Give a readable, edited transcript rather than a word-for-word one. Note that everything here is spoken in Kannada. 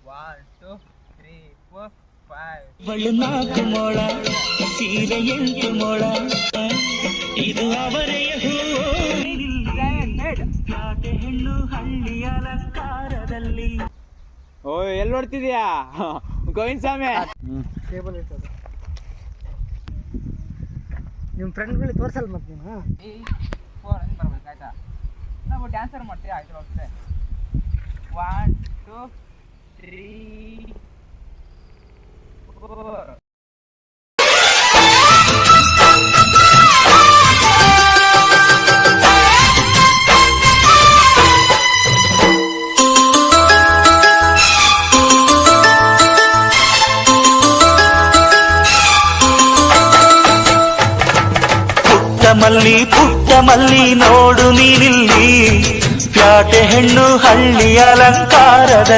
1 2 3 4 5 ಬಳು 4 ಮೊಳ ಸೀರೆ 8 ಮೊಳ ಇದು ಅವರೆಯ ಪ್ಯಾಟೆ ಹೆಣ್ಣು ಹಳ್ಳಿಯ ಅಲಂಕಾರದಲ್ಲಿ. ಓ ಎಲ್ಲಿ ನೋಡ್ತಿದ್ಯಾ ಗೋವಿಂದ ಸ್ವಾಮಿ? ಟೇಬಲ್ ಇರ್ತದೆ ನಿಮ್ಮ ಫ್ರೆಂಡ್ಗಳಿಗೆ ತೋರಿಸಲ್ಲ ಮತ್ತೆ ನೀನು 4 ಅಂತ ಬರ್ಬೇಕು ಆಯ್ತಾ? ನಾವು ಡ್ಯಾನ್ಸರ್ ಮಾಡ್ತೀವಿ ಆಯ್ತು ಹೋಗ್ತದೆ. 1 2 3 4 ಪುಟ್ಟ ಮಲ್ಲಿ ನೋಡು ನೀನಿಲ್ಲಿ ಪ್ಯಾಟೆ ಹೆಣ್ಣು ಹಳ್ಳಿಯ ಅಲಂಕಾರದ